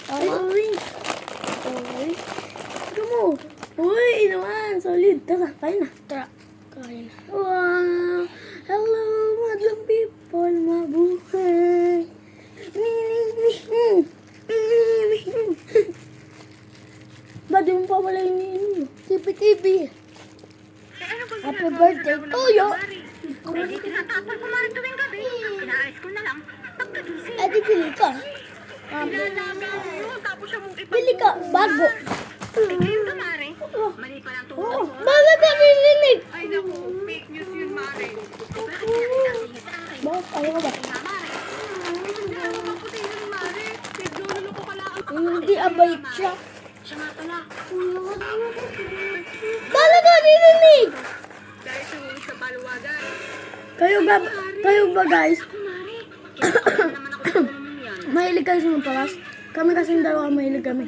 Uy. Uy. Ito mo. Uy, naman. Solid. Tara, kain na. Tara, kain. Wow. Hello, madlang people. Mabuhay. Ba't di mo pa wala yung nino? TV. Happy birthday, Tuyo. Hindi tinatapon ko man tuwing gabi. Inaayos ko na lang. Pagkagising. Eh, di pili ka. Ilalaga ko yun. Tapos siya mong Pili ka, bago. Ngayon ka, Mare. Mali pa lang Oo, tungkol ko. bakit ka nilinig? Ay, naku. Fake news yun, Mare. Bakit pinakita sa akin? Bakit? Ayaw ba? Nga, Mare. Hindi ako maputi yun, Mare. Naglulolo ko pala ang Hindi abay siya. Siya nga pala. Bakit ka nilinig? Dahil tumulong sa paluwagan. Kayo ba guys? Ako, Mare. Kaya naman ako tulungan yan. Mahilig kayo sa mapalas? Kami kasing dalawa mahilig kami.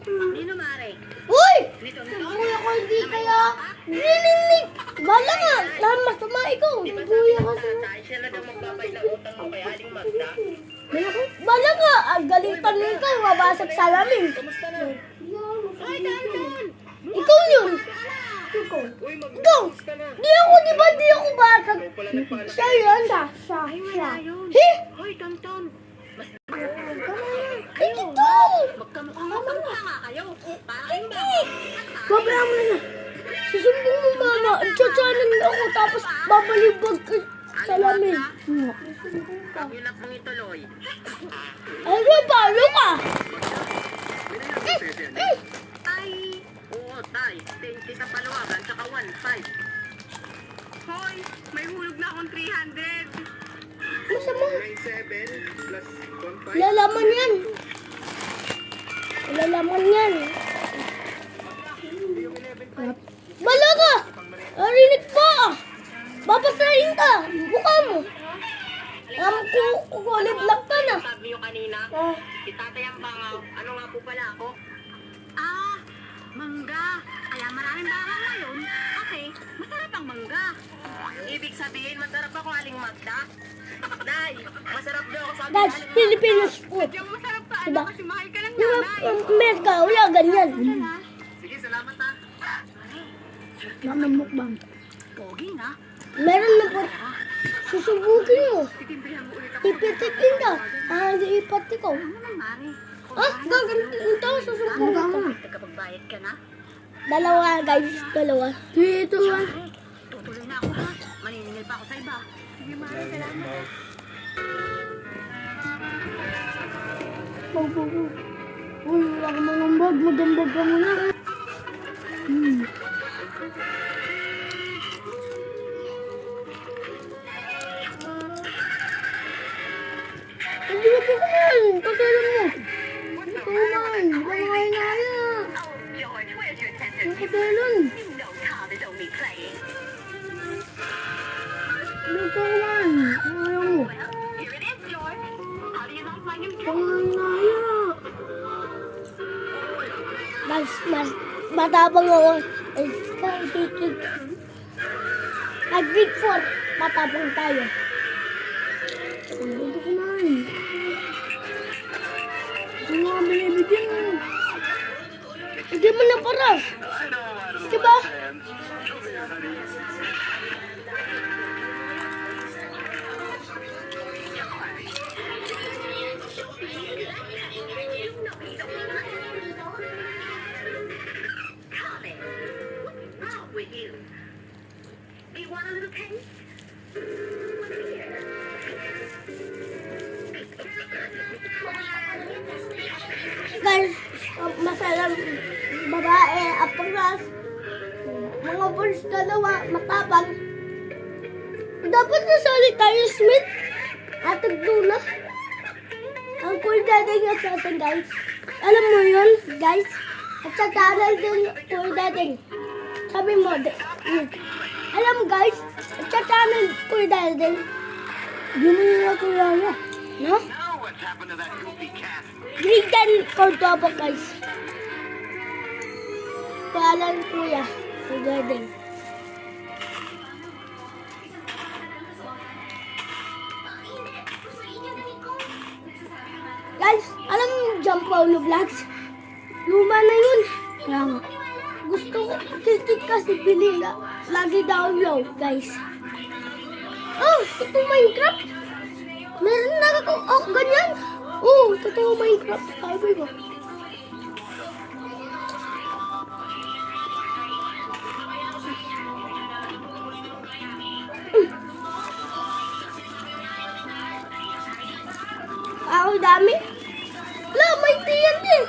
Nino, Mare. Uy! Nito. Kuya ko hindi kaya nilinig. Bala nga, lahat masama ikaw. Kuya ko sa... Tayo sila daw magbabay na utang mo kay Aling Magda. Bala nga, galitan mo ikaw, mabasag sa lamin. Ay, Danton! Ikaw yun. Ikaw. Di ako, di ba? Di ako basag. Siya yun, siya. He? Hoy, Danton! Ay, ito. Magkamukha nga kayo. Parang ba? Babaya mo na na. Susumbong mo, mama. Tsatsanan ako, tapos babalibag ka sa lamin. Pagilap mong ituloy. Ay, paano ka? Ay! Oo, tay. 20 sa paluwagan, tsaka 1.5. Hoy! May hulog na akong 300. Masama. 97 plus 1.5. Lalaman yan. Lalaman yan. Bala ka! Arinig pa! Babasahin ka! Buka mo! Kukulib lang ka na. Sabi niyo kanina, si Tatay ang bangaw. Ano nga po pala ako? Mangga. Kaya maraming bangaw ngayon. Kasi masarap ang mangga. Ibig sabihin, masarap ako, Aling Magda. Nay, masarap daw ako sabi Guys, Pilipinas food. Yung masarap ka, Diba? kasi mahal ka lang Yung nanay. Merka, wala ganyan. Sige, salamat ha. Mamamukbang. Pogi na. Meron na po. Susubukin mo. Titimpihan mo ulit ako. Ipitikin ka. Di ipat ikaw. Ano naman, Mari? Gaganito. Susubukin ka. Nagkapagbayad ka na? Dalawa, guys. Dalawa. Dito ba? Tutuloy na ako ha. Maniningil pa ako sa iba. Sige, Mari, salamat. Uy, wala ka manambag. Magambag ka muna. Hindi ka po kumain. Kakalan mo. Hindi ka kumain. Hindi ka kumain na kaya. George, where's your Ang attention? kakalan. You know Tom is only playing. Hindi ka kumain. Ayaw mo. Well, here it is, George. How do you like my new dress? Kumain na kaya. Mas matapang ako. At Big Four, matapang tayo. Hindi ka kumain. Hindi mo ka binibigyan mo. Hindi mo na para. Diba? Tommy, what's wrong with you? Do you want a little taste? Guys, masarap babae, apras, mga boys dalawa, matapang. Dapat nasali tayo, Smith. Atag Luna. Ang cool dating at sa atin, guys. Alam mo yun, guys? At sa channel din, cool dating. Sabi mo, alam mo, guys? At sa channel, cool dating. Hindi mo nila kilala. No? Now what's happened to that goofy cat? Green can Cordoba, guys. Pangalan kuya, cool dating. Guys, alam mo John Paulo Vlogs. Luma na yun. Kaya nga. Gusto ko titik kasi bili na. Lagi download, guys. Oh, ito Minecraft. Meron na ako ganyan. Oh, totoo Minecraft. Sabi ko. Ako dami. Wala, may tiyan din.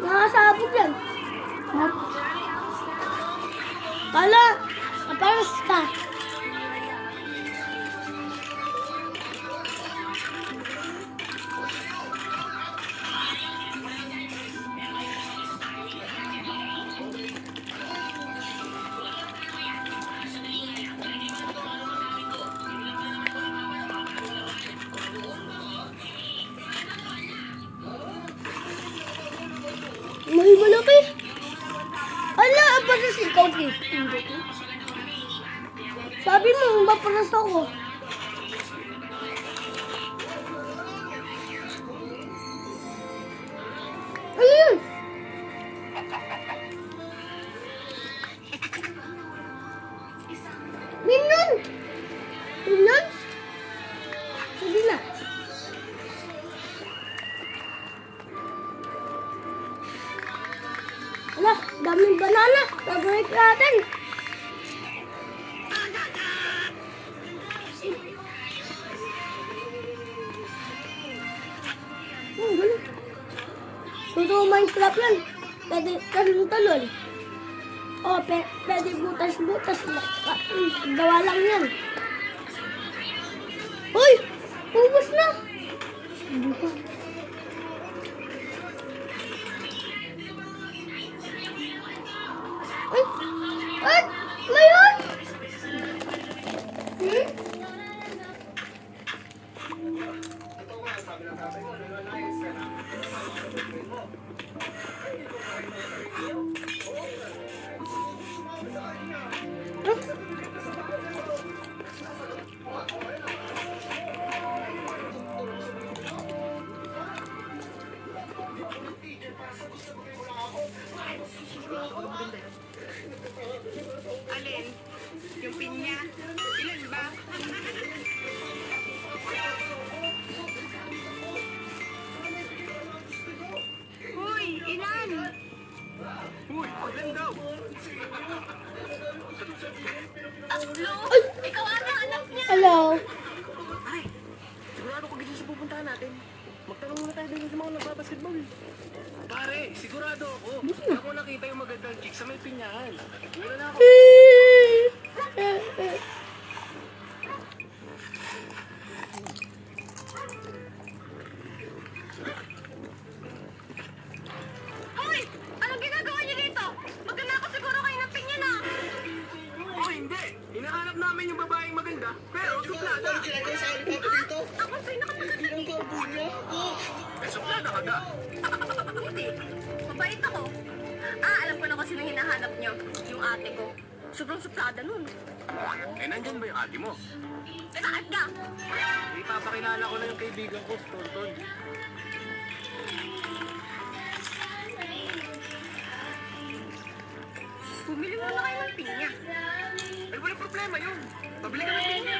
Nakasabog yan. Hop. Kala, kaparas ka. May malaki. Ala, paras ikaw, Kate. Sabi mo, maparas ako. Ano yun? Minion! Minion? Sige na. Ala, daming banana. Pag-break natin. Oh, galing. Totoo Minecraft yan. Pwede talon-talon. Oh, pwede butas-butas. Gawa lang yan. Uy! Ubus na. Hindi pa. Ay! Ay! Mayon! Hmm? Alin? Yung pinya? Ilan ba? Hoy, ilan? Uy, ilan daw? Tatlo? Ay! Ikaw ata anak niya. Hello? Ay, sigurado ko dito sa pupuntahan natin. Magtanong muna tayo din sa mga nagbabasketball. Pare, sigurado ako. Ako nakita yung magandang chick sa may pinyahan. Wala na ako. Hoy! Anong ginagawa niyo dito? Magkana ako siguro kayo ng pinya na. Oh, hindi. Hinahanap namin yung babaeng maganda, pero suplada. Ako sa'yo nakamaganda. Eh, suplada ka ga. Hindi. Mabait ako. Ah, alam ko na kung sino hinahanap niyo. Yung ate ko. Sobrang suplada nun. Eh, nandyan ba yung ate mo? Eh, bakit ka? Ipapakilala ko na yung kaibigan ko, Tonton. Bumili mo na kayo ng pinya. Ay, walang problema yun. Pabili ka ng pinya.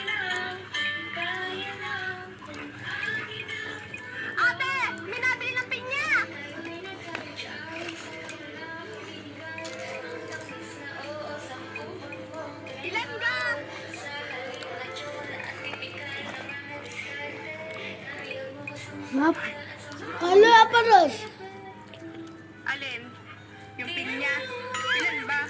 Ate! May nabili ng pinya! Ilan ka? Hop. Hello, Aparos. Alin? Yung pinya? Ilan ba?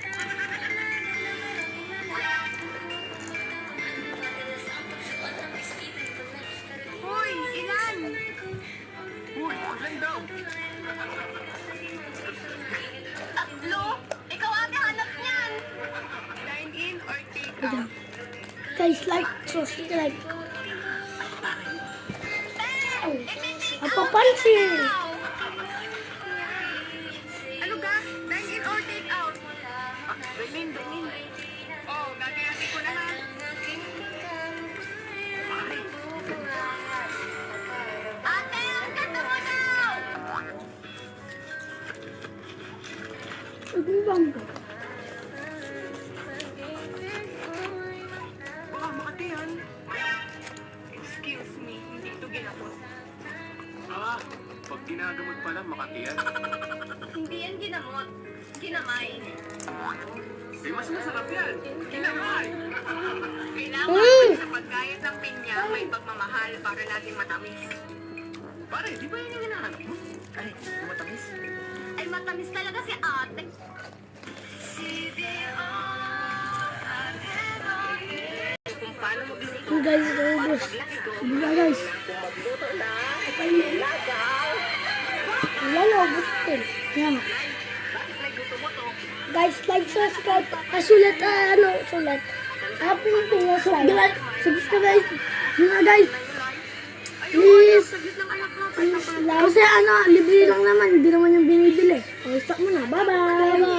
Hoy, ilan? Uy, ilan daw? Tatlo? Ikaw ate hanap niyan. Dine in or take out? Guys, like, subscribe. Eh, take Ang papansin. Ano ga? Dine in or take out? Dainin. Oh, gagayatin ko na ha. Ate, ang ganda mo na! Nagubang ka. Baka Makati yan. Excuse me, hindi ito ginapos. Pag ginagamot pala, Makati yan. Hindi yan ginamot. Ginamay. Mas masarap yan. Kinamay. Kailangan sa pagkayat ng pinya may pagmamahal para laging matamis. Pare, di ba yan yung hinahanap mo? Ay, matamis. Ay matamis talaga si ate. Kung paano magluluto. Hey guys, ito yung boss. Bila guys. Kung magluto na, lagaw. Wala na, boss ito. Yan. Bakit may gusto mo to? Guys, like, subscribe. Sulat, sulat. Happy Pinas Live. Subscribe. Yun nga guys. Please. Please like. Kasi libre lang naman. Hindi naman yung binibili. O, stop mo na. Bye-bye.